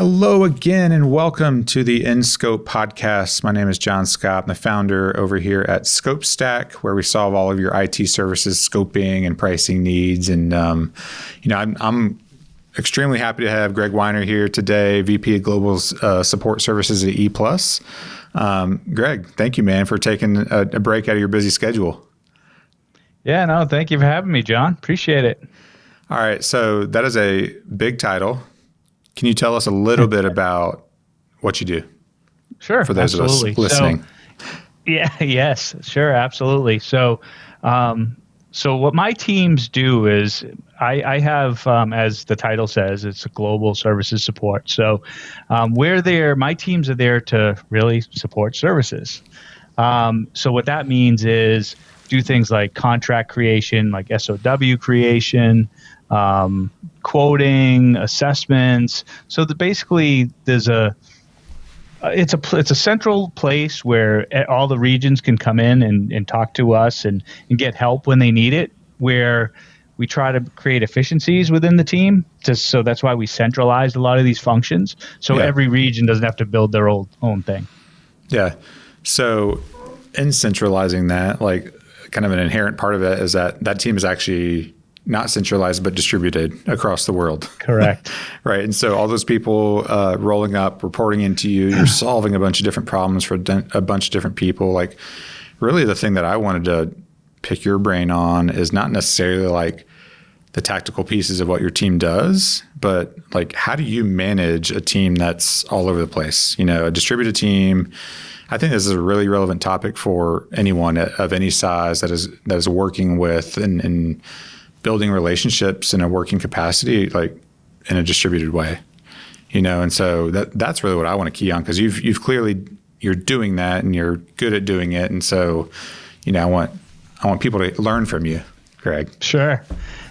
Hello again, and welcome to the InScope podcast. My name is John Scott. I'm the founder over here at ScopeStack, where we solve all of your IT services, scoping and pricing needs. And I'm extremely happy to have Greg Weiner here today, VP of Global Support Services at ePlus. Greg, thank you, man, for taking a break out of your busy schedule. Yeah, no, thank you for having me, John. Appreciate it. All right, so that is a big title. Can you tell us a little bit about what you do? Sure, for those absolutely. of us listening. Yes, sure, absolutely. So what my teams do is I have, as the title says, it's a global services support. So we're there. My teams are there to really support services. So what that means is do things like contract creation, like SOW creation, quoting, assessments. So that basically there's it's a central place where all the regions can come in and talk to us and get help when they need it, where we try to create efficiencies within the team. So that's why we centralized a lot of these functions. So every region doesn't have to build their own thing. Yeah. So in centralizing that, like kind of an inherent part of it is that team is actually not centralized, but distributed across the world. Correct. Right. And so all those people rolling up, reporting into you, you're solving a bunch of different problems for a bunch of different people. Like really the thing that I wanted to pick your brain on is not necessarily like the tactical pieces of what your team does, but like how do you manage a team that's all over the place? You know, a distributed team. I think this is a really relevant topic for anyone of any size that is working with and building relationships in a working capacity, like in a distributed way, you know? And so that's really what I want to key on, because you've clearly, you're doing that and you're good at doing it. And so, you know, I want people to learn from you, Greg. Sure.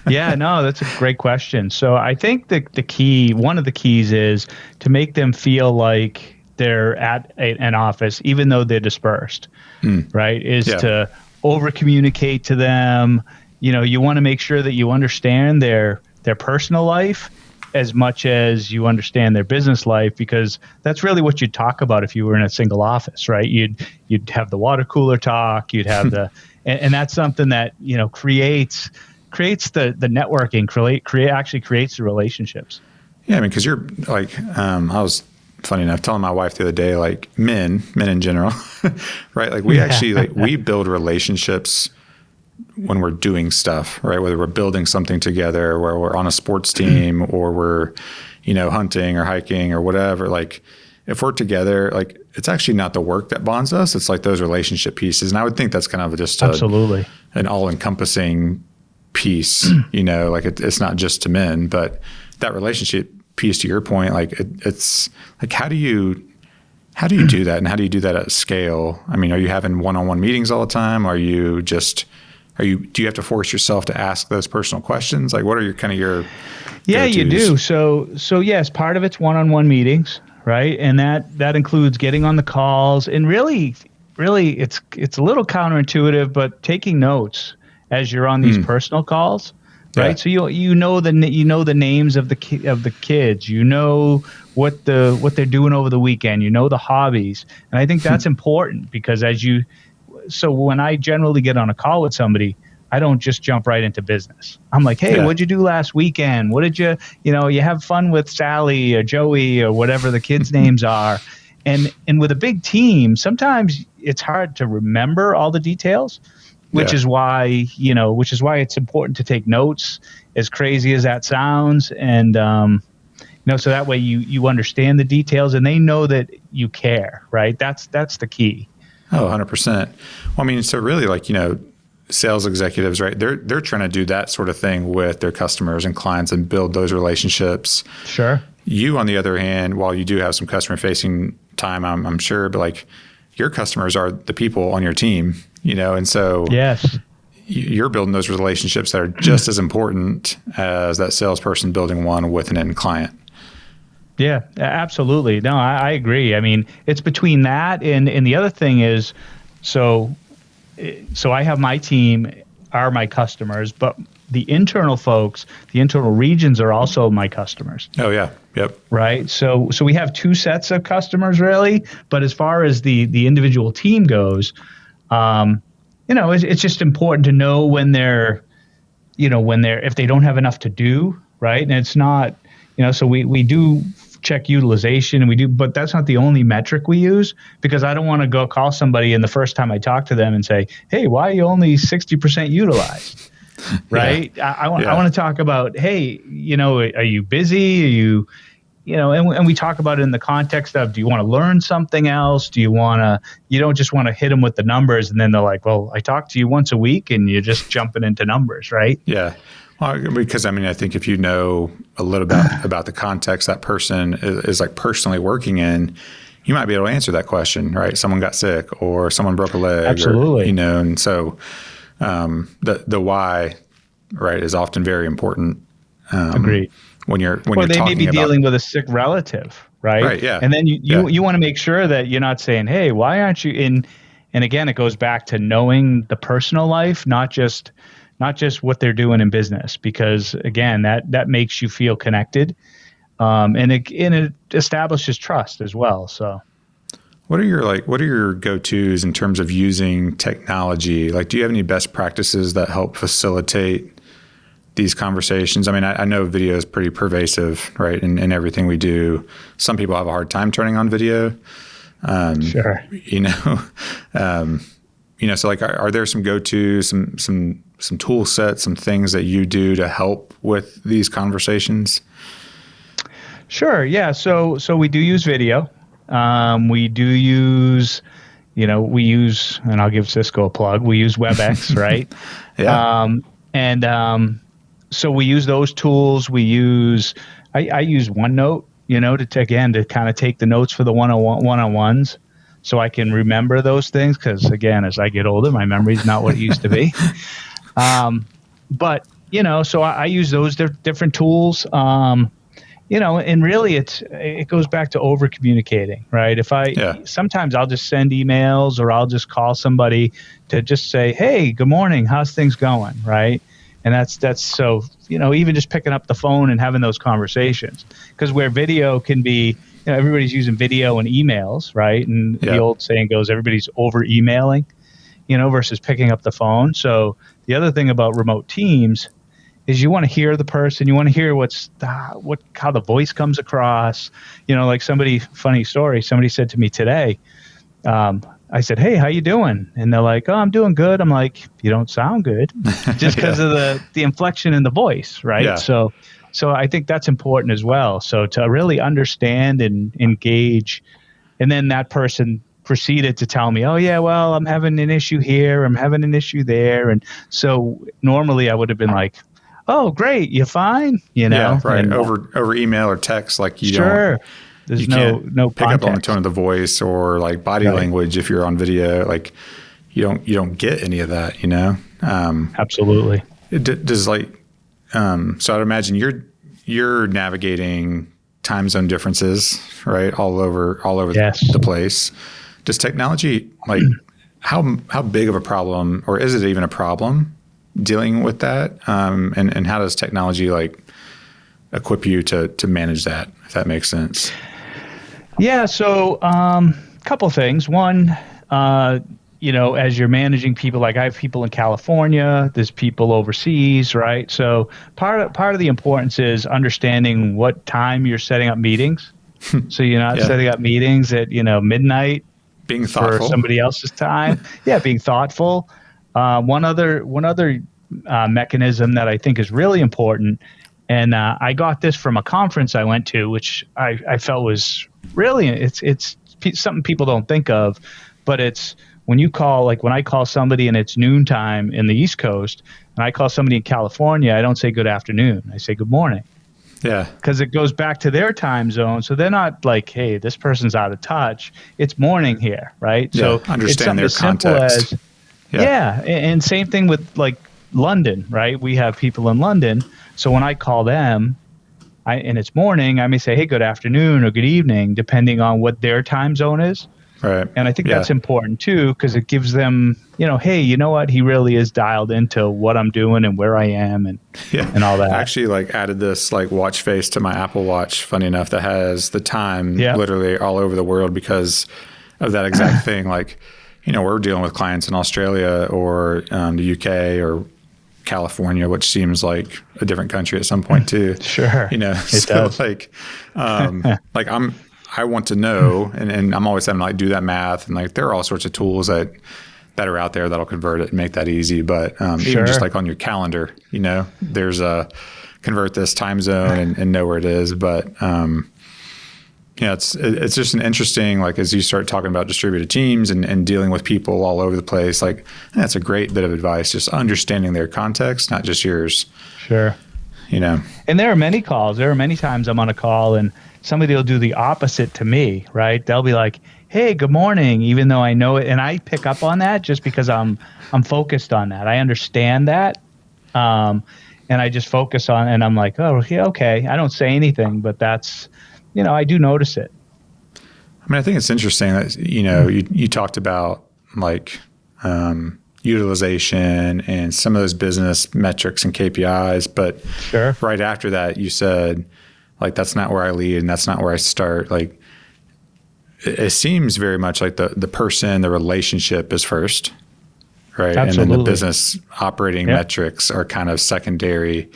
Yeah, no, that's a great question. So I think one of the keys is to make them feel like they're at an office, even though they're dispersed, right? To over communicate to them. You know, you want to make sure that you understand their personal life as much as you understand their business life, because that's really what you'd talk about if you were in a single office, right? You'd have the water cooler talk, you'd have and that's something that, you know, creates the networking, actually creates the relationships. Yeah, I mean, because you're like, I was funny enough telling my wife the other day, like men in general, right? Like we actually we build relationships when we're doing stuff, right? Whether we're building something together, where we're on a sports team or we're, you know, hunting or hiking or whatever. Like if we're together, like it's actually not the work that bonds us. It's like those relationship pieces. And I would think that's kind of just absolutely an all-encompassing piece, you know, like it's not just to men, but that relationship piece, to your point, like it's like, how do you do that? And how do you do that at scale? I mean, are you having one-on-one meetings all the time? Do you have to force yourself to ask those personal questions? Like what are your Yeah, go-tos? you do. So yes, part of it's one-on-one meetings, right? And that includes getting on the calls, and really it's a little counterintuitive, but taking notes as you're on these personal calls, right? Yeah. So you know the names of the kids, you know what they're doing over the weekend, you know the hobbies. And I think that's important, because so when I generally get on a call with somebody, I don't just jump right into business. I'm like, hey, what'd you do last weekend? What did you have fun with Sally or Joey or whatever the kids' names are? And with a big team, sometimes it's hard to remember all the details, which is why it's important to take notes, as crazy as that sounds. And, so that way you understand the details and they know that you care, right? That's the key. Oh, 100%. Well, I mean, so really, like, you know, sales executives, right? They're trying to do that sort of thing with their customers and clients and build those relationships. Sure. You, on the other hand, while you do have some customer facing time, I'm sure, but like your customers are the people on your team, you know, and so yes, you're building those relationships that are just as important as that salesperson building one with an end client. Yeah, absolutely. No, I agree. I mean, it's between that and the other thing is, so I have my team are my customers, but the internal folks, the internal regions are also my customers. Oh, yeah. Yep. Right. So we have two sets of customers really, but as far as the individual team goes, it's just important to know when they're, if they don't have enough to do, right? And it's not, so we do check utilization and we do, but that's not the only metric we use, because I don't want to go call somebody and the first time I talk to them and say, hey, why are you only 60% utilized? Right. Yeah. I want to talk about, hey, are you busy? Are you, and we talk about it in the context of, do you want to learn something else? You don't just want to hit them with the numbers and then they're like, well, I talk to you once a week and you're just jumping into numbers, right? Yeah. Well, because I think if you know a little bit about the context that person is like personally working in, you might be able to answer that question, right? Someone got sick or someone broke a leg. Absolutely. Or, and so the why, right, is often very important. Agreed. When you're or you're they may be talking dealing about, with a sick relative, right? Right. Yeah. And then you want to make sure that you're not saying, hey, why aren't you in? And again, it goes back to knowing the personal life, not just what they're doing in business, because again, that makes you feel connected, and it establishes trust as well. So. What are your go-tos in terms of using technology? Like, do you have any best practices that help facilitate these conversations? I mean, I know video is pretty pervasive, right? In everything we do. Some people have a hard time turning on video. Sure. So like, are there some go-tos, some tool sets, some things that you do to help with these conversations? Sure. Yeah. So we do use video. We do use, and I'll give Cisco a plug. We use WebEx, right? Yeah. So we use those tools. I use OneNote, to kind of take the notes for the one-on-ones, so I can remember those things. Because again, as I get older, my memory is not what it used to be. But so I use those different tools. And really it goes back to over communicating, right? Sometimes I'll just send emails or I'll just call somebody to just say, hey, good morning, how's things going, right? And that's so, even just picking up the phone and having those conversations, because where video can be, everybody's using video and emails, right? And the old saying goes, everybody's over emailing, versus picking up the phone. So the other thing about remote teams is you want to hear the person, you want to hear how the voice comes across. Like funny story, somebody said to me today, I said, hey, how you doing? And they're like, oh, I'm doing good. I'm like, you don't sound good, just because of the inflection in the voice, right? Yeah. So I think that's important as well. So to really understand and engage, and then that person proceeded to tell me, oh yeah, well, I'm having an issue here, I'm having an issue there. And so normally I would have been like, oh, great, you fine? Yeah, right. And, over email or text, like you sure. There's you no pick context. up on the tone of the voice or like body language if you're on video. Like you don't get any of that, Absolutely. Does so I'd imagine you're navigating time zone differences, right? All over the place. Does technology, like, how big of a problem, or is it even a problem, dealing with that? And how does technology like equip you to manage that, if that makes sense? Yeah. So, couple things. One, as you're managing people, like I have people in California, there's people overseas, right? So part of the importance is understanding what time you're setting up meetings. So you're not setting up meetings at, midnight, being thoughtful for somebody else's time. Being thoughtful. One other mechanism that I think is really important, and I got this from a conference I went to, which I felt was really, it's something people don't think of, but it's when you call, like when I call somebody and it's noontime in the East Coast, and I call somebody in California, I don't say good afternoon, I say good morning. Yeah. Because it goes back to their time zone. So they're not like, hey, this person's out of touch. It's morning here, right? Yeah, so understand their it's something context. as simple as, and same thing with like London, right? We have people in London. So when I call them and it's morning, I may say, hey, good afternoon or good evening, depending on what their time zone is. Right. And I think Yeah. that's important too, because it gives them, hey, you know what? He really is dialed into what I'm doing and where I am Yeah. and all that. I actually added this watch face to my Apple Watch, funny enough, that has the time Yeah. literally all over the world because of that exact thing. We're dealing with clients in Australia or the UK or California, which seems like a different country at some point too. Sure. It does. I want to know, and I'm always having to do that math, and there are all sorts of tools that are out there that'll convert it and make that easy. But even just on your calendar, there's a convert this time zone and know where it is. But it's just an interesting, as you start talking about distributed teams and dealing with people all over the place, that's a great bit of advice, just understanding their context, not just yours. Sure. And there are many calls. There are many times I'm on a call and somebody will do the opposite to me, right? They'll be like, hey, good morning, even though I know it. And I pick up on that just because I'm focused on that. I understand that. And I just focus on, and I'm like, oh, yeah, okay. I don't say anything, but that's, I do notice it. I mean, I think it's interesting that, you talked about utilization and some of those business metrics and KPIs, but sure. Right after that, you said, that's not where I lead and that's not where I start. It seems very much like the person, the relationship is first, right? Absolutely. And then the business operating metrics are kind of secondary.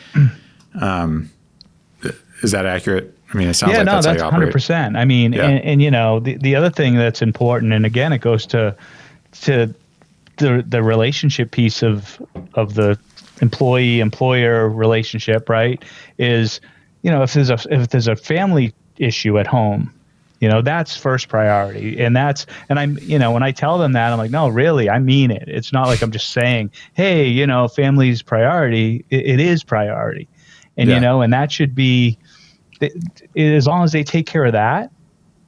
Is that accurate? I mean, it sounds that's how you operate. 100%. I mean, and the other thing that's important, and again, it goes to the relationship piece of the employee-employer relationship, right? Is, if there's a family issue at home, that's first priority. And I'm, when I tell them that, I'm like, no, really, I mean it. It's not like I'm just saying, hey, family's priority. It is priority. And, and that should be, as long as they take care of that,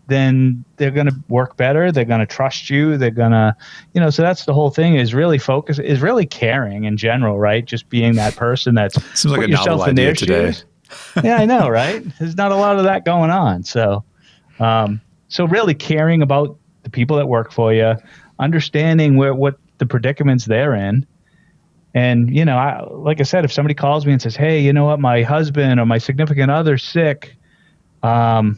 then they're going to work better. They're going to trust you. They're going to, so that's the whole thing, is really caring in general, right? Just being that person that's seems like a novel idea today. Yeah, I know, right? There's not a lot of that going on. So, so really caring about the people that work for you, understanding what the predicaments they're in. And, like I said, if somebody calls me and says, hey, you know what, my husband or my significant other's sick, go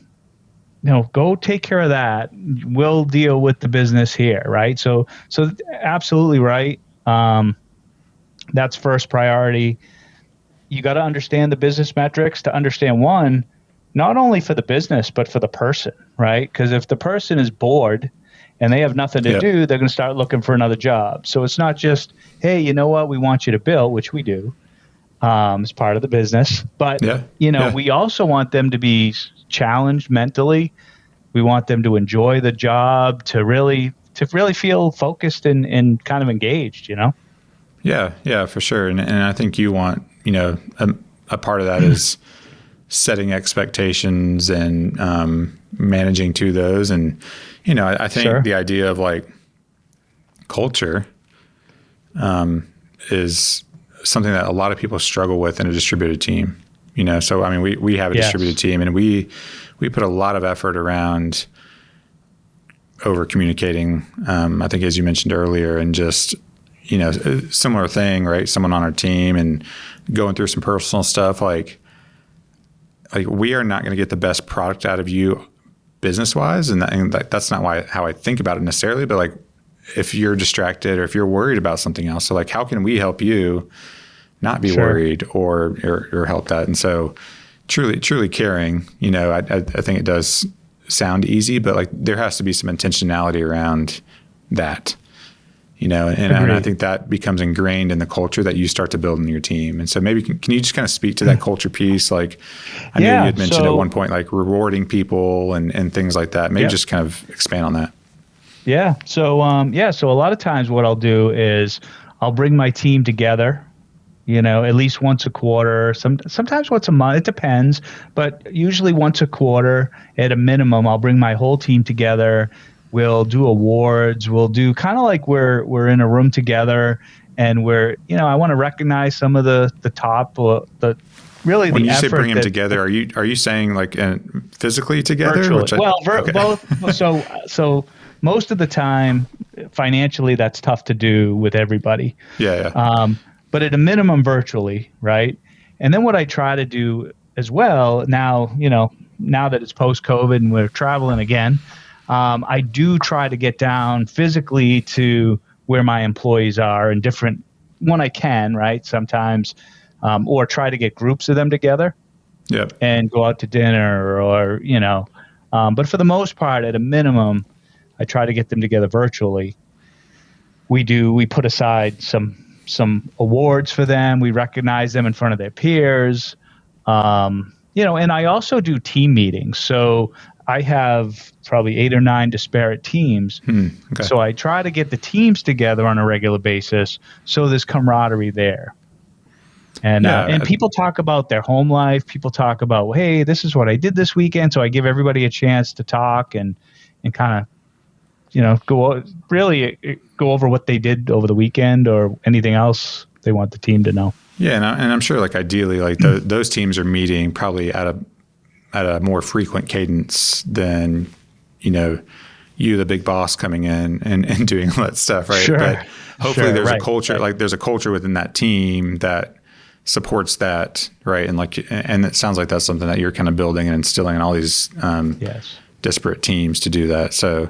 take care of that. We'll deal with the business here, right? So absolutely right. That's first priority. You got to understand the business metrics to understand, one, not only for the business, but for the person, right? Because if the person is bored and they have nothing to do, they're going to start looking for another job. So it's not just, hey, you know what, we want you to bill, which we do as part of the business. But, we also want them to be challenged mentally. We want them to enjoy the job, to really feel focused and kind of engaged, Yeah, for sure. And I think you want, a part of that is setting expectations and managing to those. And, I think the idea of culture is something that a lot of people struggle with in a distributed team. So, I mean, we have a distributed team, and we put a lot of effort around over communicating. I think, as you mentioned earlier, and just, similar thing, right? Someone on our team and going through some personal stuff, like we are not going to get the best product out of you business wise. And that's not how I think about it necessarily, but if you're distracted or if you're worried about something else, so how can we help you not be worried or help that? And so truly caring, I think it does sound easy, but there has to be some intentionality around that, and I think that becomes ingrained in the culture that you start to build in your team. And so maybe can you just kind of speak to that culture piece? I know you had mentioned at one point, rewarding people and things like that. Maybe just kind of expand on that. Yeah. So, so a lot of times what I'll do is I'll bring my team together, at least once a quarter, sometimes once a month, it depends, but usually once a quarter at a minimum. I'll bring my whole team together. We'll do awards. We'll do kind of like we're in a room together, and I want to recognize some of the top, really when the you effort say bring them together, are you saying physically together? Virtually. Both. So most of the time, financially, that's tough to do with everybody. Yeah. But at a minimum, virtually, right? And then what I try to do as well now, now that it's post-COVID and we're traveling again, I do try to get down physically to where my employees are in different, when I can, right? Sometimes, or try to get groups of them together Yep. and go out to dinner or, but for the most part, at a minimum, I try to get them together virtually. We put aside some awards for them. We recognize them in front of their peers. And I also do team meetings. So I have probably 8 or 9 disparate teams. Okay. So I try to get the teams together on a regular basis so there's camaraderie there. And people talk about their home life. People talk about, well, hey, this is what I did this weekend. So I give everybody a chance to talk and kind of, go over what they did over the weekend or anything else they want the team to know. Yeah, and I'm sure, like, ideally, like those teams are meeting probably at a more frequent cadence than, you, the big boss, coming in and doing all that stuff, right? Sure. But hopefully there's a culture, right. like there's a culture within that team that supports that, right? And it sounds like that's something that you're kind of building and instilling in all these Yes. disparate teams to do that. So,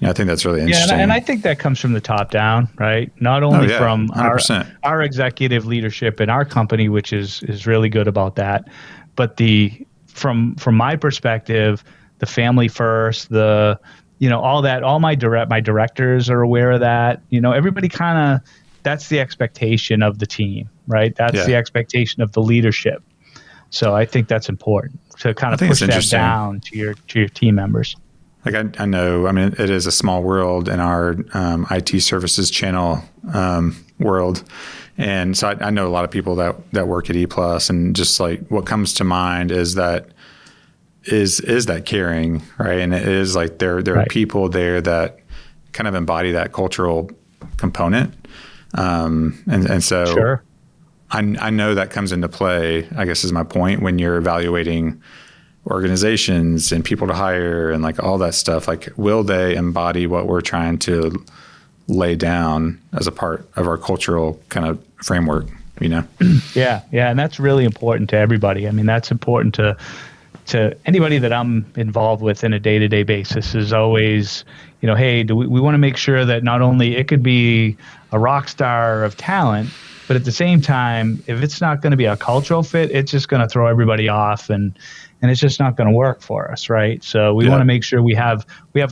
I think that's really interesting. Yeah, and I think that comes from the top down, right? Not only from 100%. our executive leadership in our company, which is really good about that, but from my perspective, the family first, all that, all my directors are aware of that. Everybody kind of, that's the expectation of the team, right? That's the expectation of the leadership. So I think that's important to kind of push that down to your team members. Like I know, it is a small world in our IT services channel world. And so I know a lot of people that work at ePlus, and just like what comes to mind is that caring, right? And it is like there are people there that kind of embody that cultural component. And so sure. I know that comes into play, I guess is my point, when you're evaluating organizations and people to hire and like all that stuff. Like, will they embody what we're trying to lay down as a part of our cultural kind of framework, Yeah. And that's really important to everybody. That's important to anybody that I'm involved with in a day-to-day basis. Is always, hey, we want to make sure that not only it could be a rock star of talent, but at the same time, if it's not going to be a cultural fit, it's just going to throw everybody off and it's just not going to work for us, right? So we want to make sure we have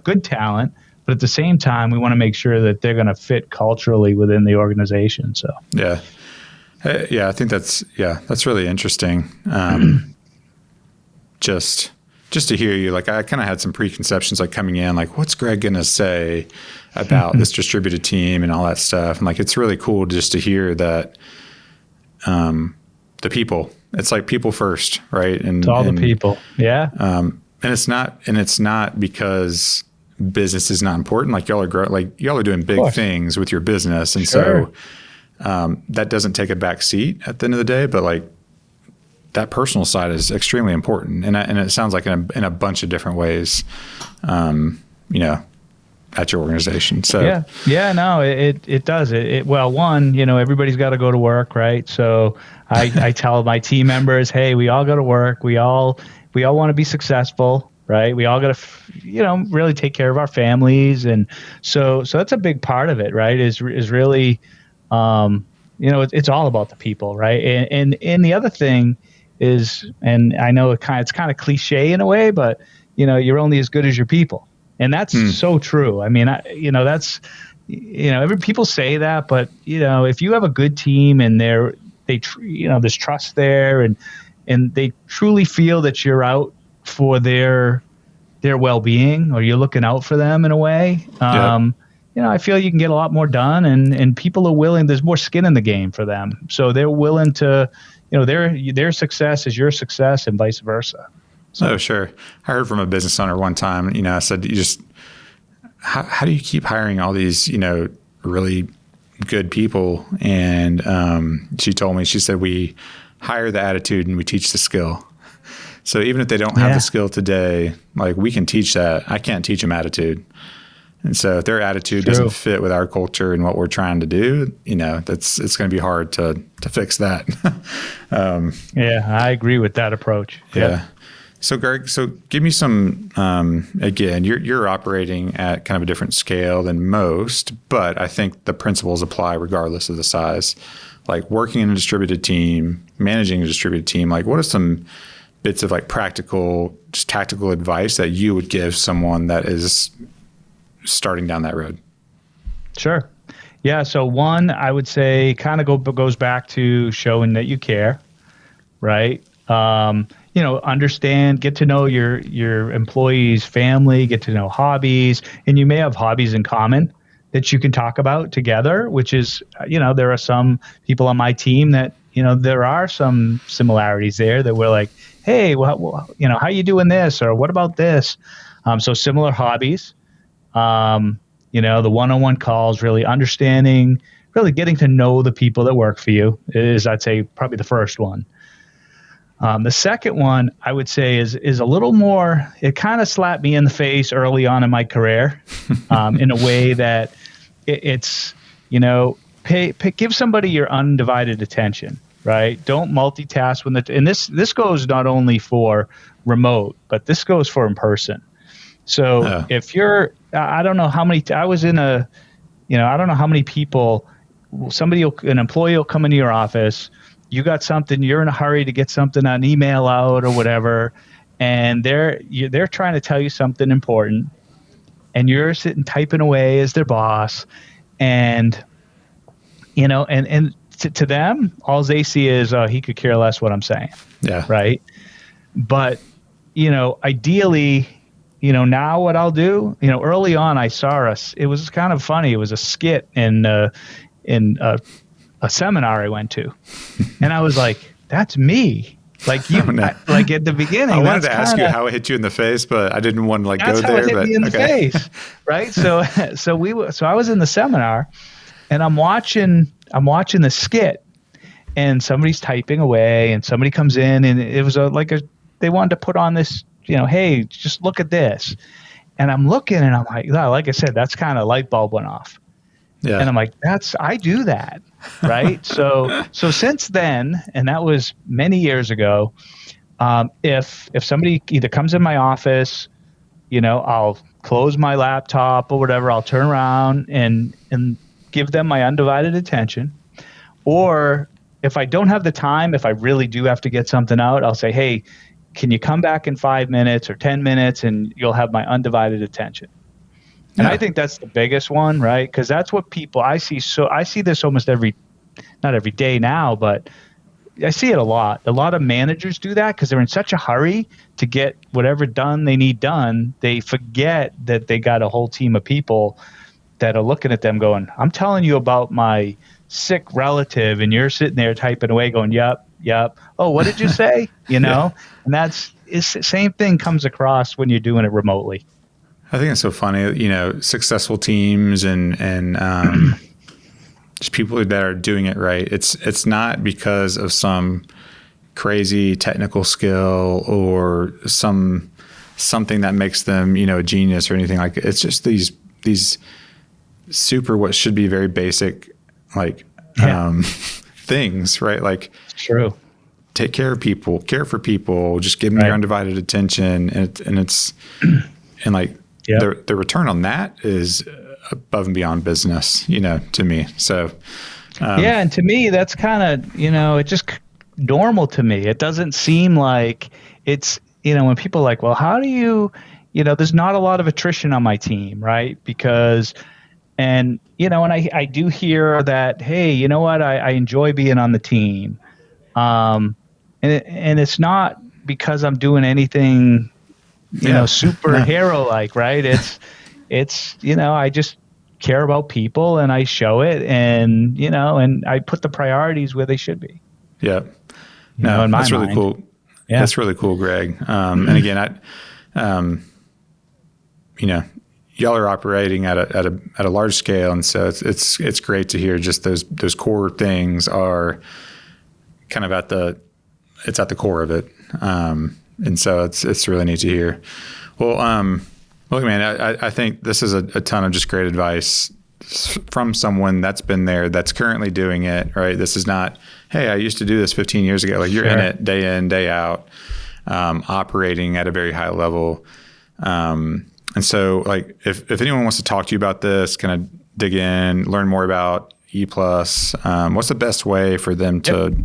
good talent, but at the same time, we want to make sure that they're going to fit culturally within the organization. So I think that's really interesting. Just to hear you, like, I kind of had some preconceptions, like, coming in, like, what's Greg going to say about this distributed team and all that stuff? And like, it's really cool just to hear that the people, it's like people first, right? And it's all the people. Yeah. And it's not because business is not important. Like, y'all are doing big things with your business. And so that doesn't take a back seat at the end of the day, but like, that personal side is extremely important. And it sounds like in a bunch of different ways, at your organization. So it does. Well, one, everybody's got to go to work, right? So I tell my team members, hey, we all go to work. We all want to be successful, right? We all got to, really take care of our families. And so that's a big part of it, right? Is really, it's all about the people, right? And the other thing is, and I know it's kind of cliche in a way, but you're only as good as your people. And that's so true. That's, people say that, but if you have a good team and there's trust there and they truly feel that you're out for their well-being, or you're looking out for them in a way, I feel you can get a lot more done, and people are willing, there's more skin in the game for them. So they're willing to, their success is your success and vice versa. So. Oh, sure. I heard from a business owner one time, I said, how do you keep hiring all these, really good people? And she told me, she said, we hire the attitude and we teach the skill. So even if they don't have the skill today, like, we can teach that. I can't teach them attitude. And so if their attitude doesn't fit with our culture and what we're trying to do, it's going to be hard to fix that. Yeah, I agree with that approach. Yeah. So Greg, give me some, again, you're operating at kind of a different scale than most, but I think the principles apply regardless of the size. Like working in a distributed team, managing a distributed team, like what are some bits of like practical, just tactical advice that you would give someone that is starting down that road? Sure. Yeah. So one, I would say kind of goes back to showing that you care, right? Understand, get to know your employees' family, get to know hobbies, and you may have hobbies in common that you can talk about together, which is, there are some people on my team that, there are some similarities there that we're like, hey, well, how you doing this? Or what about this? So similar hobbies, the one-on-one calls, really understanding, really getting to know the people that work for you is, I'd say, probably the first one. The second one I would say is a little more, it kind of slapped me in the face early on in my career, in a way that it's, give somebody your undivided attention, right? Don't multitask and this goes not only for remote, but this goes for in person. So if you're, I don't know how many, I don't know how many people, an employee will come into your office, you got something, you're in a hurry to get something on email out or whatever, and they're trying to tell you something important, and you're sitting typing away as their boss, and to them, all they see is, he could care less what I'm saying. Yeah. Right. But, ideally, now what I'll do, early on I saw it was kind of funny. It was a skit in a seminar I went to, and I was like, that's me. Like you, like at the beginning. I wanted to ask you how it hit you in the face, but I didn't want to go there. That's how it hit me in the face, right? So I was in the seminar, and I'm watching the skit, and somebody's typing away, and somebody comes in, and it was they wanted to put on this, hey, just look at this, and I'm looking, and I'm like I said, that's kind of light bulb went off. Yeah. And I'm like, I do that. Right. So since then, and that was many years ago, if somebody either comes in my office, I'll close my laptop or whatever, I'll turn around and give them my undivided attention. Or if I don't have the time, if I really do have to get something out, I'll say, hey, can you come back in 5 minutes or 10 minutes and you'll have my undivided attention. And I think that's the biggest one, right? Because that's what people I see. So I see this almost not every day now, but I see it a lot. A lot of managers do that because they're in such a hurry to get whatever done they need done. They forget that they got a whole team of people that are looking at them going, I'm telling you about my sick relative, and you're sitting there typing away going, yep. Oh, what did you say? And it's the same thing comes across when you're doing it remotely. I think it's so funny, successful teams and just people that are doing it right. It's not because of some crazy technical skill or something that makes them, a genius or anything like that. It's just these super, what should be very basic, things, right? Like, true. Take care of people, care for people, just give them your undivided attention. The return on that is above and beyond business, to me. So, and to me, that's kind of, it's just normal to me. It doesn't seem like it's, when people are like, well, how do you, there's not a lot of attrition on my team, right? Because, and I do hear that, hey, you know what? I enjoy being on the team. And it's not because I'm doing anything, superhero like, right? It's, I just care about people and I show it and, and I put the priorities where they should be. Yeah. No, in my that's really mind. cool. Yeah. That's really cool, Greg. And again, y'all are operating at a large scale. And so it's great to hear just those core things are kind of at the core of it. And so it's really neat to hear. Well, Look, man, I think this is a ton of just great advice from someone that's been there, that's currently doing it, right? This is not, hey, I used to do this 15 years ago. Like, you're in it day in, day out, operating at a very high level. And so, like, if anyone wants to talk to you about this, kind of dig in, learn more about ePlus, what's the best way for them to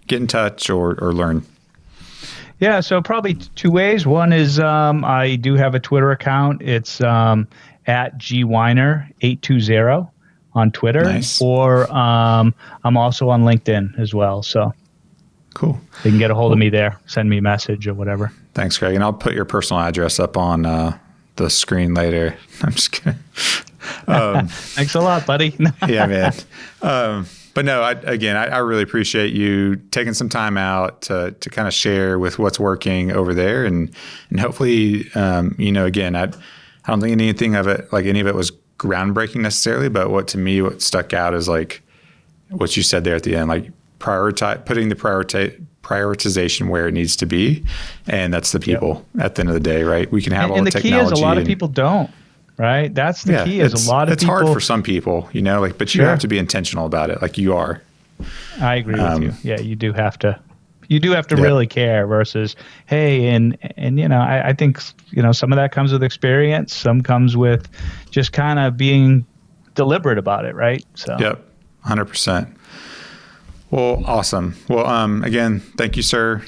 get in touch or learn? Yeah, so probably two ways. One is I do have a Twitter account. It's at gweiner820 on Twitter. Nice. Or I'm also on LinkedIn as well. So cool. They can get a hold of me there, send me a message or whatever. Thanks, Greg. And I'll put your personal address up on the screen later. I'm just kidding. Thanks a lot, buddy. Yeah, man. But no, I really appreciate you taking some time out to kind of share with what's working over there, and hopefully, again, I don't think anything of it, like any of it, was groundbreaking necessarily, but what stuck out is like what you said there at the end, like putting the prioritization where it needs to be, and that's the people at the end of the day, right? We can have all the technology. And the key is a lot of people don't. Right. That's the key. Is a lot of people. It's hard for some people, but you have to be intentional about it, like you are. I agree with you. Yeah, you do have to. You do have to really care. Versus, hey, and I think some of that comes with experience. Some comes with just kind of being deliberate about it, right? So. Yep, 100%. Well, awesome. Well, again, thank you, sir,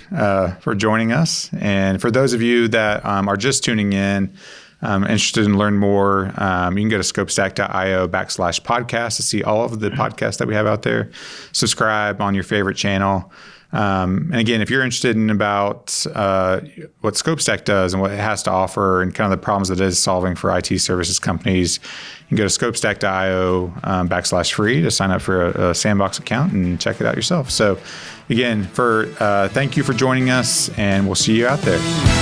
for joining us. And for those of you that are just tuning in, interested in learn more, you can go to scopestack.io/podcast to see all of the podcasts that we have out there. Subscribe on your favorite channel. And again, if you're interested in about what ScopeStack does and what it has to offer and kind of the problems that it is solving for IT services companies, you can go to scopestack.io/free to sign up for a Sandbox account and check it out yourself. So again, thank you for joining us, and we'll see you out there.